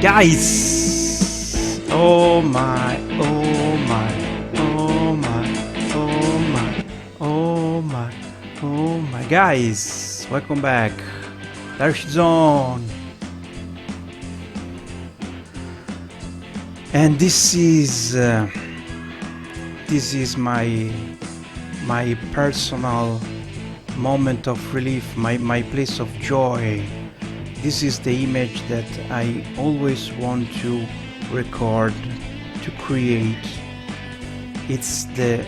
Guys! Oh my, oh my, oh my, oh my, oh my, oh my. Guys, welcome back. Darish Zone. And this is my personal moment of relief, my place of joy. This is the image that I always want to record, to create. It's the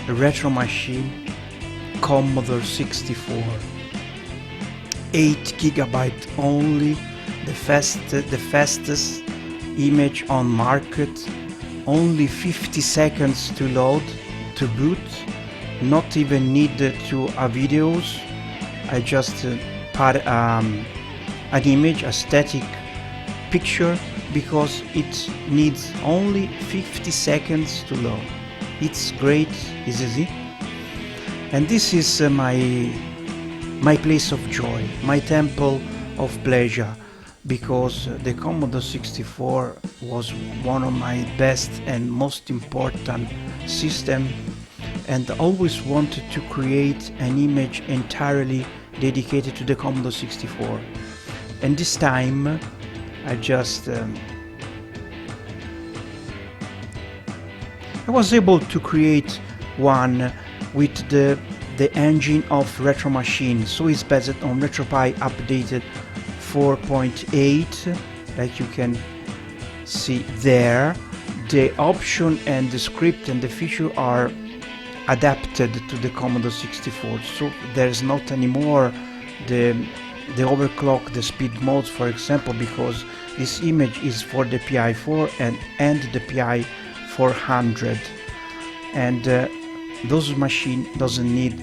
retro machine Commodore 64. 8 GB only, the fastest image on market, only 50 seconds to load, to boot, not even need to videos. I just put an image, a static picture, because it needs only 50 seconds to load. It's great, it's easy. And this is my place of joy, my temple of pleasure, because the Commodore 64 was one of my best and most important system, and always wanted to create an image entirely dedicated to the Commodore 64. And this time I just I was able to create one with the engine of Retro Machine, so it's based on RetroPie updated 4.8, like you can see there. The option and the script and the feature are adapted to the Commodore 64, so there's not anymore the overclock, the speed modes, for example, because this image is for the PI4 and the PI400, and those machine doesn't need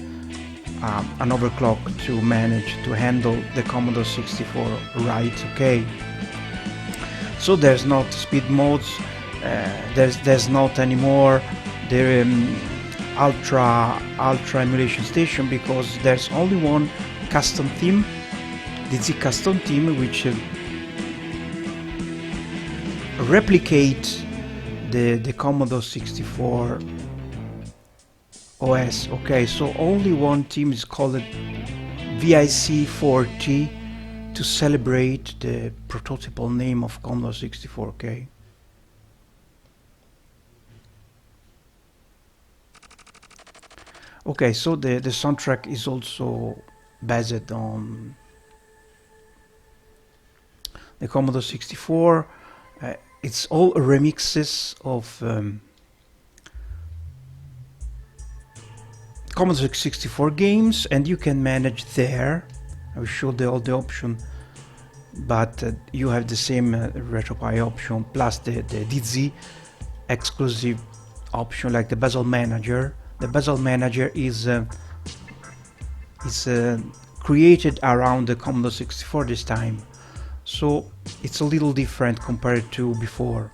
an overclock to manage to handle the Commodore 64, right? Okay, so there's not speed modes, there's not anymore the ultra emulation station, because there's only one custom theme, the Z custom theme, which replicate the Commodore 64 OS. Okay, so only one theme is called VIC40 to celebrate the prototypal name of Commodore 64. Okay. Okay, so the soundtrack is also based on the Commodore 64. It's all remixes of Commodore 64 games, and you can manage there. I will show all the option, but you have the same RetroPie option plus the DZ exclusive option, like the Bezel Manager. The Bezel Manager is created around the Commodore 64 this time, so it's a little different compared to before.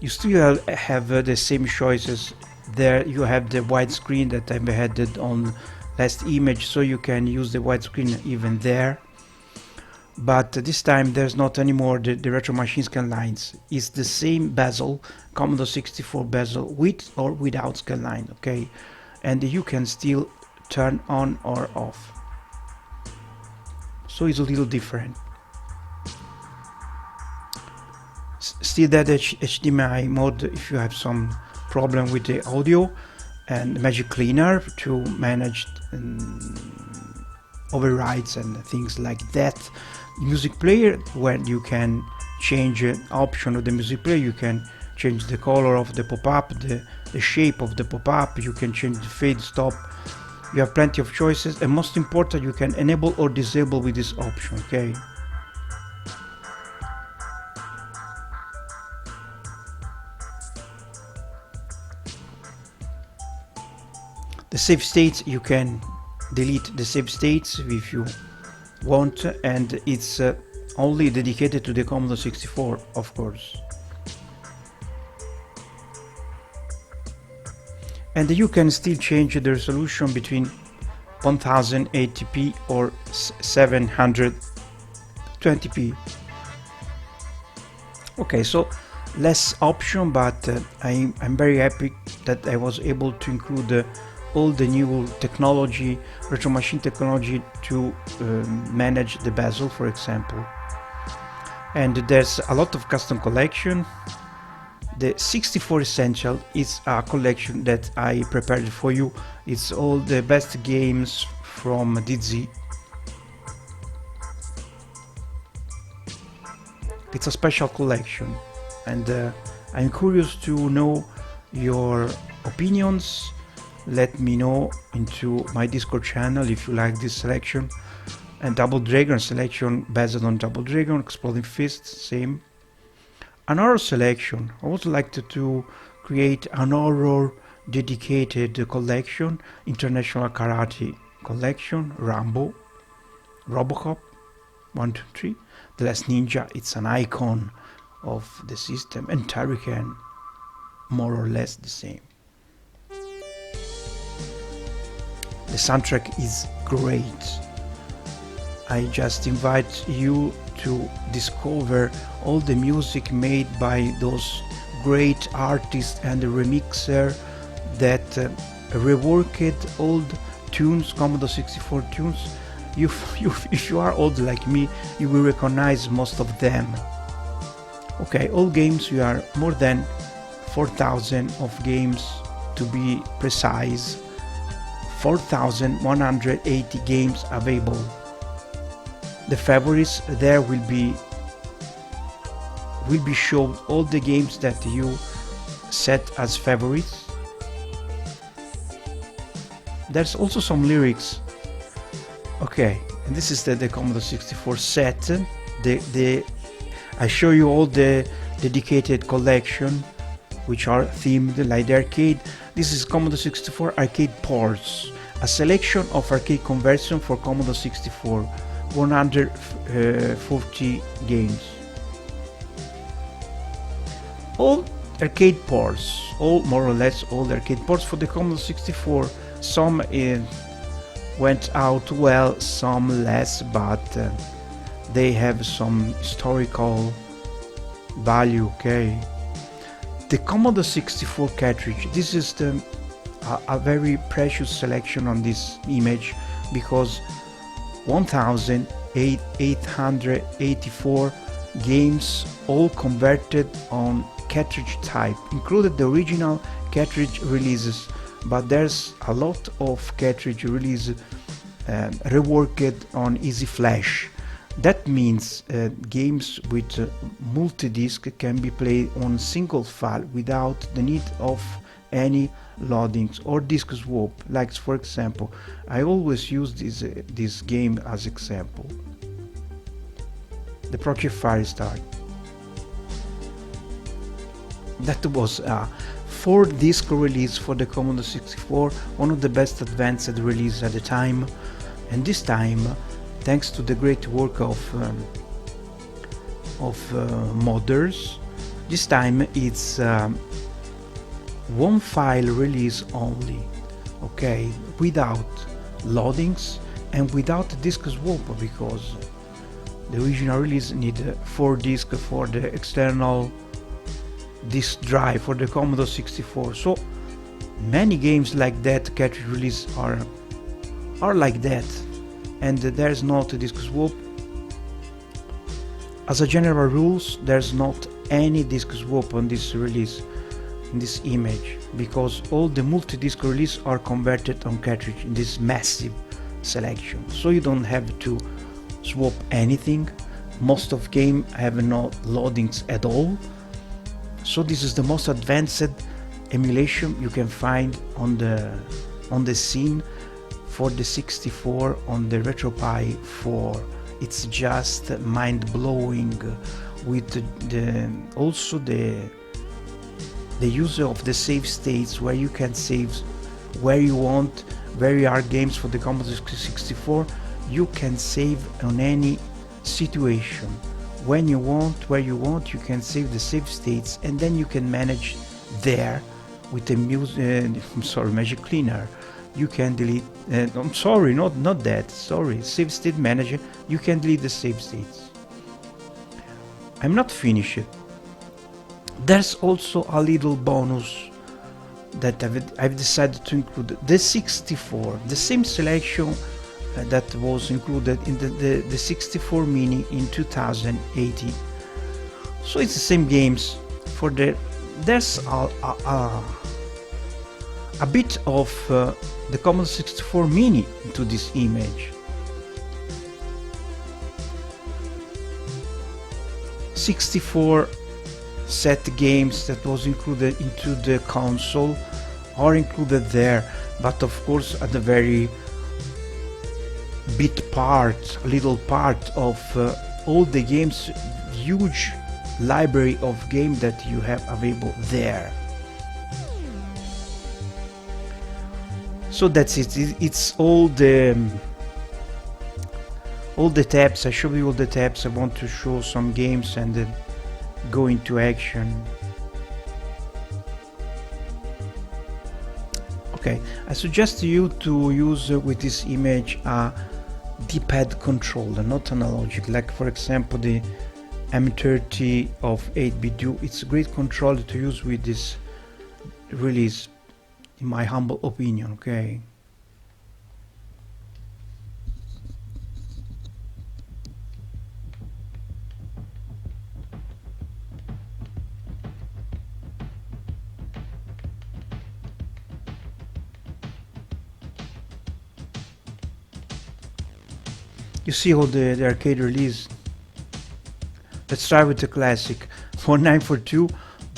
You still have the same choices. There you have the widescreen that I added on last image, so you can use the widescreen even there. But this time there's not anymore the Retro Machine scan lines. It's the same bezel, Commodore 64 bezel, with or without scan line. Okay, and you can still turn on or off. So it's a little different. Still that HDMI mode if you have some problem with the audio, and Magic Cleaner to manage overrides and things like that. Music player, where you can change an option of the music player, you can change the color of the pop-up, the shape of the pop-up, you can change the fade, stop. You have plenty of choices, and most important, you can enable or disable with this option. Okay. The save states, you can delete the save states if you want, and it's only dedicated to the Commodore 64, of course. And you can still change the resolution between 1080p or 720p. Okay, so less option, but I'm very happy that I was able to include all the new technology, virtual machine technology, to manage the bezel, for example. And there's a lot of custom collection. The 64 Essential is a collection that I prepared for you. It's all the best games from DZ. It's a special collection, and I'm curious to know your opinions. Let me know into my Discord channel if you like this selection. And Double Dragon selection based on Double Dragon, Exploding Fist, same. An horror selection. I would like to create an horror dedicated collection. International Karate collection, Rambo, Robocop, 1, 2, 3. The Last Ninja, it's an icon of the system, and Turrican, more or less the same. The soundtrack is great. I just invite you to discover all the music made by those great artists and the remixer that reworked old tunes, Commodore 64 tunes. If you are old like me, you will recognize most of them. Okay, all games, we are more than 4,000 of games to be precise. 4,180 games available. The favorites, there will be shown all the games that you set as favorites. There's also some lyrics. Okay, and this is the Commodore 64 set. I show you all the dedicated collection, which are themed like the arcade. This is Commodore 64 arcade ports, a selection of arcade conversion for Commodore 64, 140 games. All arcade ports, all more or less all arcade ports for the Commodore 64. Some went out well, some less, but they have some historical value. Okay, the Commodore 64 cartridge, this is a very precious selection on this image, because 1,884 games, all converted on cartridge type, included the original cartridge releases, but there's a lot of cartridge releases reworked on Easy Flash. That means games with multi-disc can be played on single file without the need of any loadings or disk swap. Like, for example, I always use this game as example. The Project Firestar. That was a 4-disc release for the Commodore 64, one of the best advanced releases at the time. And this time, thanks to the great work of modders, this time it's one file release only, okay, without loadings and without disk swap, because the original release needed 4 discs for the external disk drive for the Commodore 64. So many games like that cartridge release are like that, and there's not a disk swap. As a general rules, there's not any disk swap on this release, in this image, because all the multi-disc release are converted on cartridge in this massive selection, so you don't have to swap anything. Most of game have no loadings at all, so this is the most advanced emulation you can find on the scene for the 64 on the RetroPie 4. It's just mind-blowing, with also the use of the save states, where you can save where you want. Very hard games for the Commodore 64, you can save on any situation, when you want, where you want. You can save the save states, and then you can manage there with the Magic Cleaner. You can delete. I'm sorry, not that. Sorry, Save State Manager. You can delete the save states. I'm not finished. There's also a little bonus that I've decided to include: the 64, the same selection that was included in the 64 mini in 2018. So it's the same games. There's a bit of the Commodore 64 mini into this image. 64 set games that was included into the console are included there, but of course at the very little part of all the games, huge library of game that you have available there. So that's it. It's all the tabs. I show you all the tabs. I want to show some games and then go into action. Okay, I suggest you to use with this image a D-pad controller, not analogic, like for example the M30 of 8-bit. It's a great controller to use with this release, in my humble opinion. Okay. You see all the arcade release. Let's try with the classic 4942,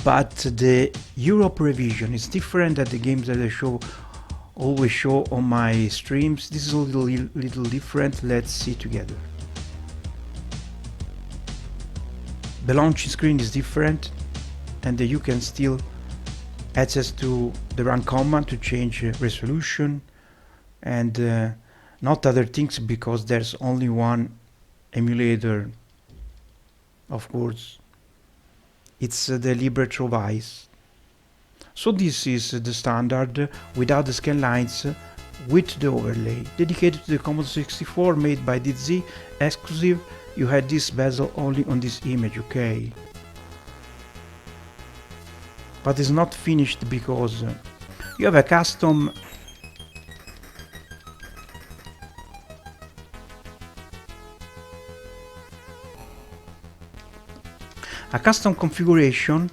but the Europe revision is different than the games that I always show on my streams. This is a little different. Let's see together. The launching screen is different, and you can still access to the run command to change resolution and not other things, because there's only one emulator. Of course, it's the Libretro Vice. So this is the standard without the scan lines, with the overlay, dedicated to the Commodore 64, made by DZ, exclusive. You had this bezel only on this image, okay? But it's not finished because you have a custom configuration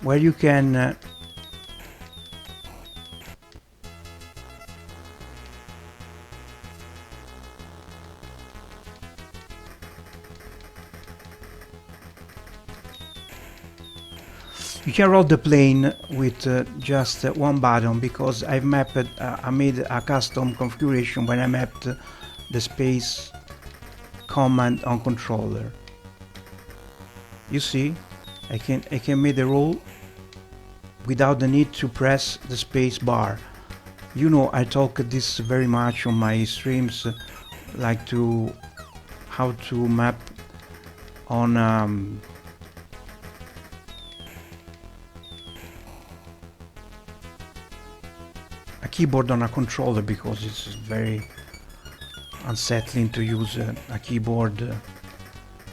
where you can roll the plane with just one button, because I made a custom configuration when I mapped the space command on controller. You see, I can make the roll without the need to press the space bar. You know, I talk this very much on my streams, like how to map on a keyboard on a controller, because it's very unsettling to use a keyboard.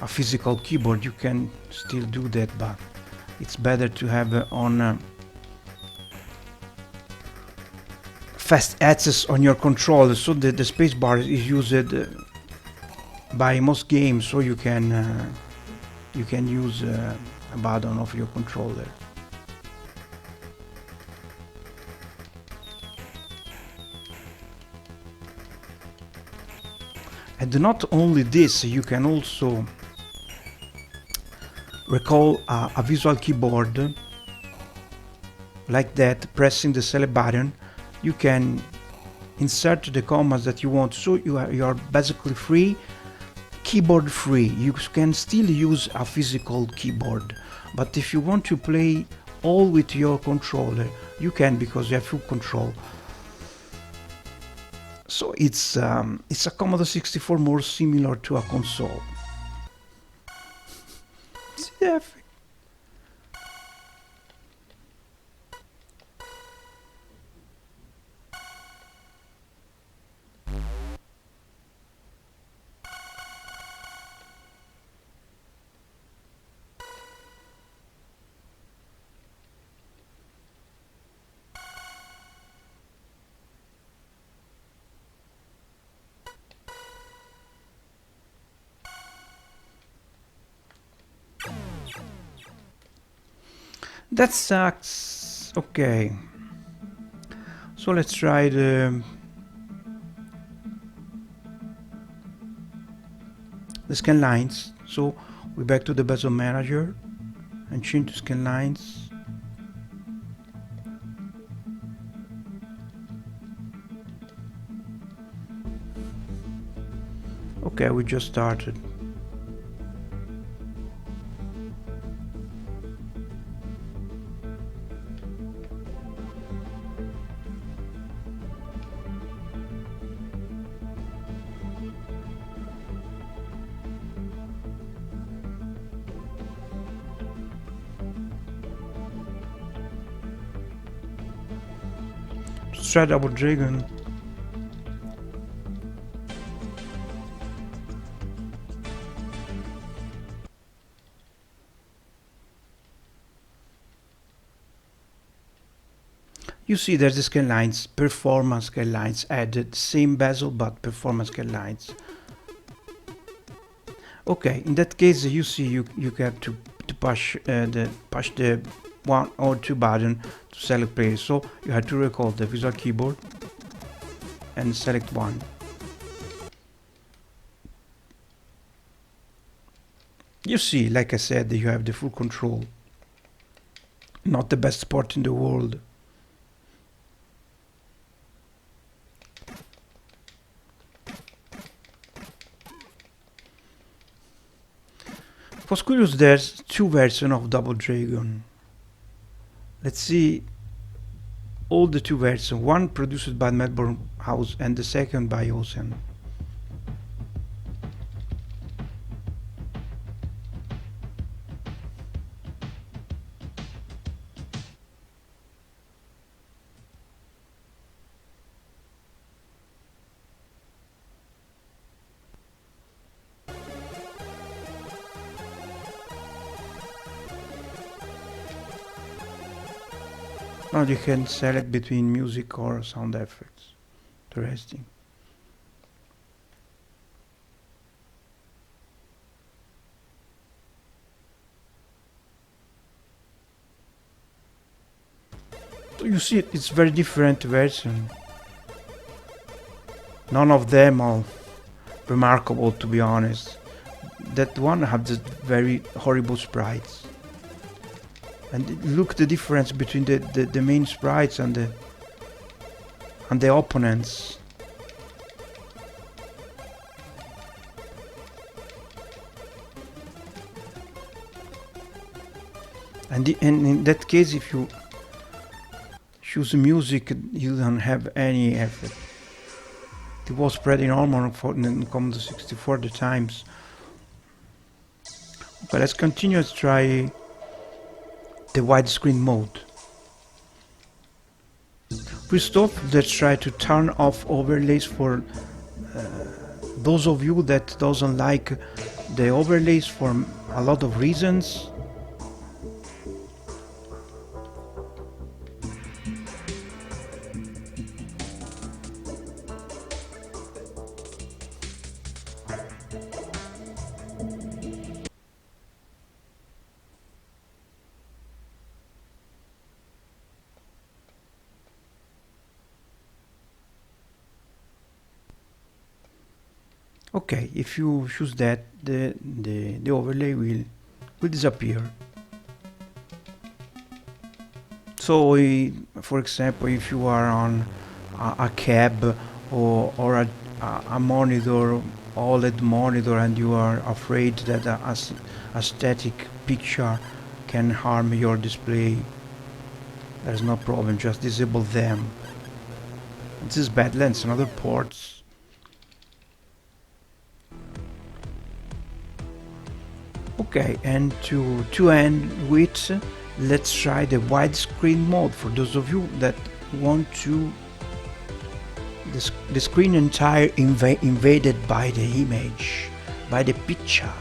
A physical keyboard. You can still do that, but it's better to have on fast access on your controller. So the spacebar is used by most games, so you can use a button of your controller. And not only this, you can also recall a visual keyboard like that. Pressing the select button, you can insert the commands that you want. So you are basically free, keyboard free. You can still use a physical keyboard, but if you want to play all with your controller, you can, because you have full control. So it's a Commodore 64 more similar to a console. Yeah. That sucks. Okay. So let's try the scan lines. So we're back to the Bezel Manager and change to scan lines. Okay, we just started. Let's try Double Dragon. You see there's the scan lines, performance scan lines added, same bezel but performance scan lines. Okay, in that case you see you have to push the one or two button to select place. So you have to recall the visual keyboard and select one. You see, like I said, you have the full control. Not the best sport in the world. For curious, there's two versions of Double Dragon. Let's see all the two versions. One produced by Melbourne House and the second by Ocean. Now you can select between music or sound effects. Interesting. So you see it's very different version. None of them are remarkable, to be honest. That one had the very horrible sprites. And look the difference between the main sprites and the opponents. And in that case, if you choose music, you don't have any effect. It was pretty normal for in Commodore 64 the times. Okay, let's continue to try the widescreen mode. First off, let's try to turn off overlays for those of you that doesn't like the overlays for a lot of reasons. Okay, if you choose that, the overlay will disappear. So, for example, if you are on a cab or a monitor, OLED monitor, and you are afraid that a static picture can harm your display, there's no problem, just disable them. This is Badlands and other ports. Okay, and to end with, let's try the widescreen mode for those of you that want to the screen entire invaded by the image, by the picture.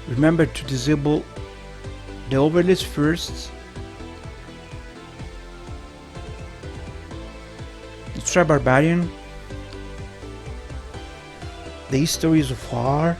Remember to disable the overlays first. Let's try Barbarian. The Histories of War.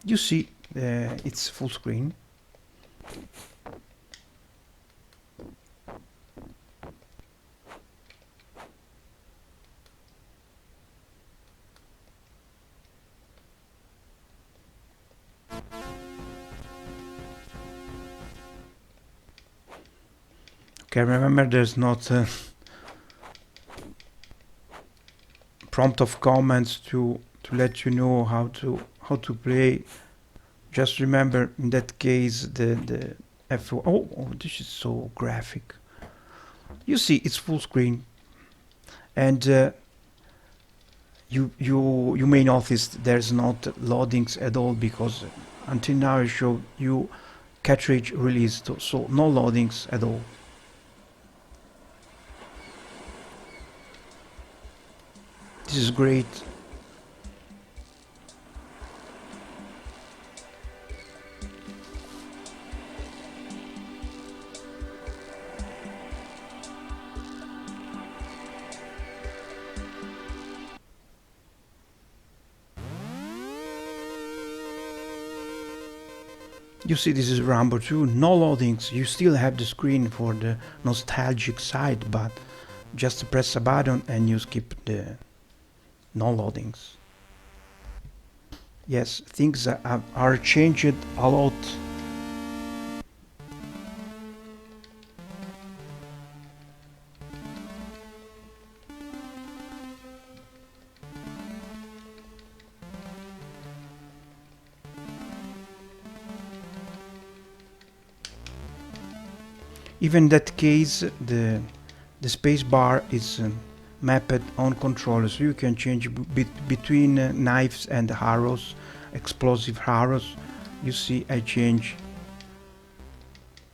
You see, it's full screen. Okay, remember there's not a prompt of commands to let you know how to play. Just remember in that case the F4. Oh, this is so graphic. You see, it's full screen, and you may notice there's not loadings at all, because until now I showed you cartridge released, so no loadings at all. This is great. You see, this is Rambo 2, no loadings. You still have the screen for the nostalgic side, but just press a button and you skip the no loadings. Yes, things are changed a lot. Even in that case, the space bar is mapped on controller, so you can change between knives and arrows, explosive arrows. You see, I change.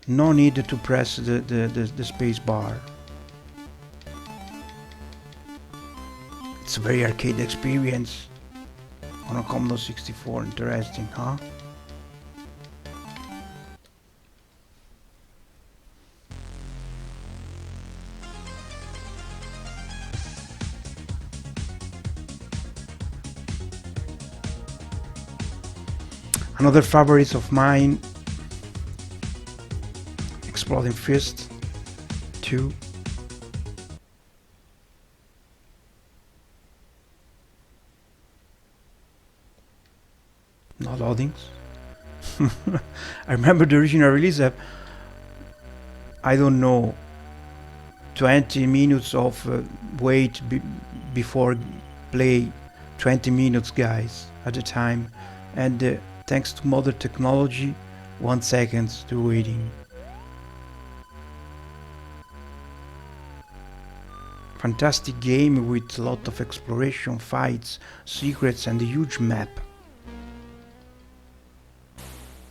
No need to press the space bar. It's a very arcade experience on a Commodore 64. Interesting, huh? Another favorite of mine, Exploding Fist 2. No loadings. I remember the original release. I don't know, 20 minutes of wait before play. 20 minutes, guys, at the time, and thanks to modern technology, 1 second to waiting. Fantastic game with a lot of exploration, fights, secrets, and a huge map.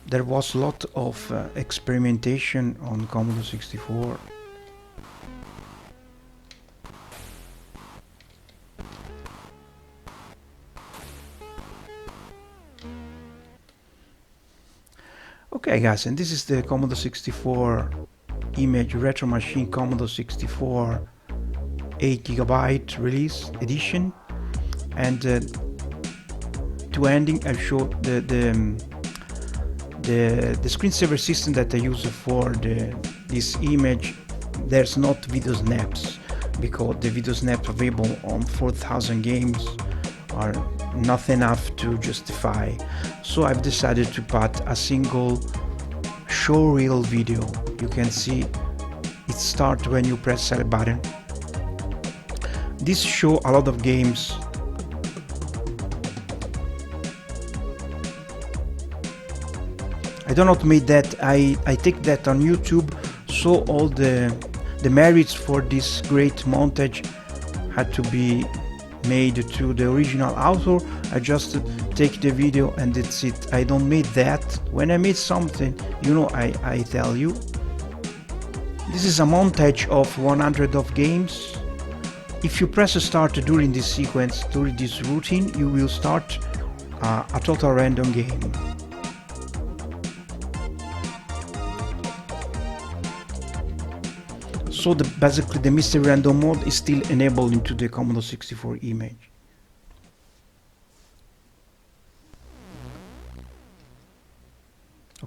There was a lot of experimentation on Commodore 64. Okay, guys, and this is the Commodore 64 image retro machine, Commodore 64 8GB release edition. And to ending, I showed the screensaver system that I use for this image. There's not video snaps, because the video snaps available on 4,000 games are not enough to justify. So I've decided to put a single show reel video. You can see it starts when you press select button. This show a lot of games. I do not make that. I take that on YouTube, so all the merits for this great montage had to be made to the original author. I just take the video and that's it. I don't make that. When I made something, you know, I tell you. This is a montage of 100 of games. If you press start during this sequence, during this routine, you will start a total random game. So basically the mystery random mode is still enabled into the Commodore 64 image.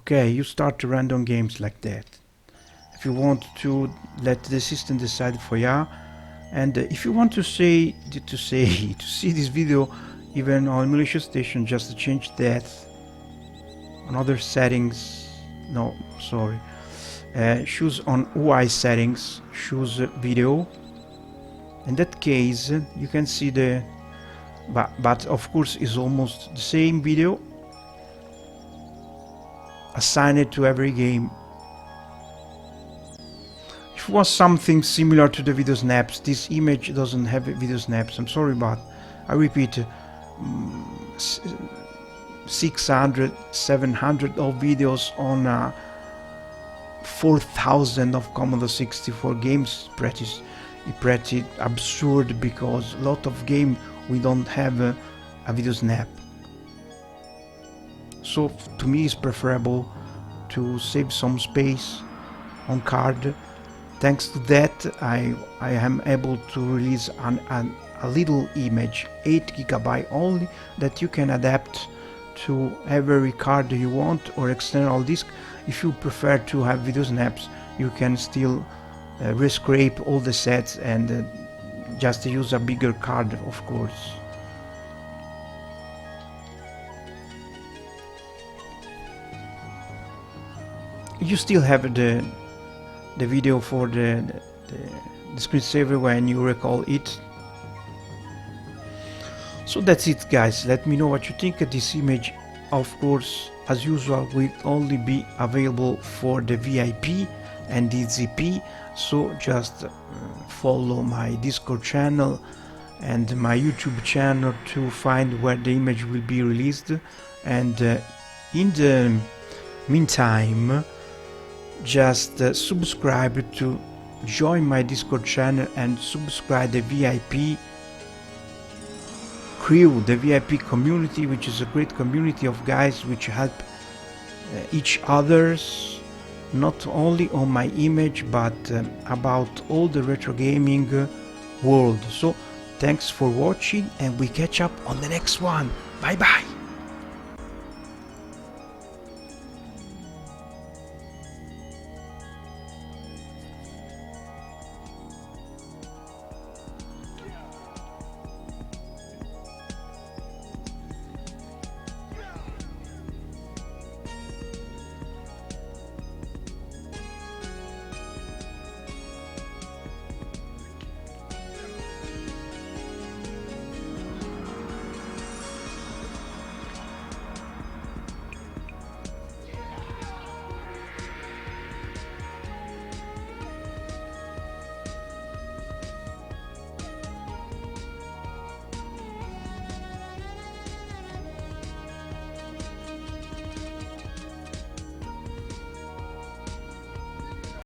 Okay, you start random games like that. If you want to let the system decide for you, and if you want to see this video even on emulation station, just change that on other settings. No, sorry. Choose on UI settings, choose video. In that case, you can see the, but of course is almost the same video assigned to every game. If it was something similar to the video snaps, this image doesn't have video snaps. I'm sorry, but I repeat, 600, 700 of videos on 4,000 of Commodore 64 games. Pretty absurd, because a lot of game we don't have a video snap. So to me it's preferable to save some space on card. Thanks to that, I am able to release a little image, 8 GB only, that you can adapt to every card you want or external disk. If you prefer to have video snaps, you can still rescrape all the sets and just use a bigger card, of course. You still have the video for the screensaver when you recall it. So that's it, guys. Let me know what you think. This image, of course, as usual, will only be available for the VIP and the ZP, so just follow my Discord channel and my YouTube channel to find where the image will be released. And in the meantime, just subscribe to join my Discord channel and subscribe the VIP crew, the VIP community, which is a great community of guys which help each others, not only on my image but about all the retro gaming world. So thanks for watching, and we catch up on the next one. Bye bye.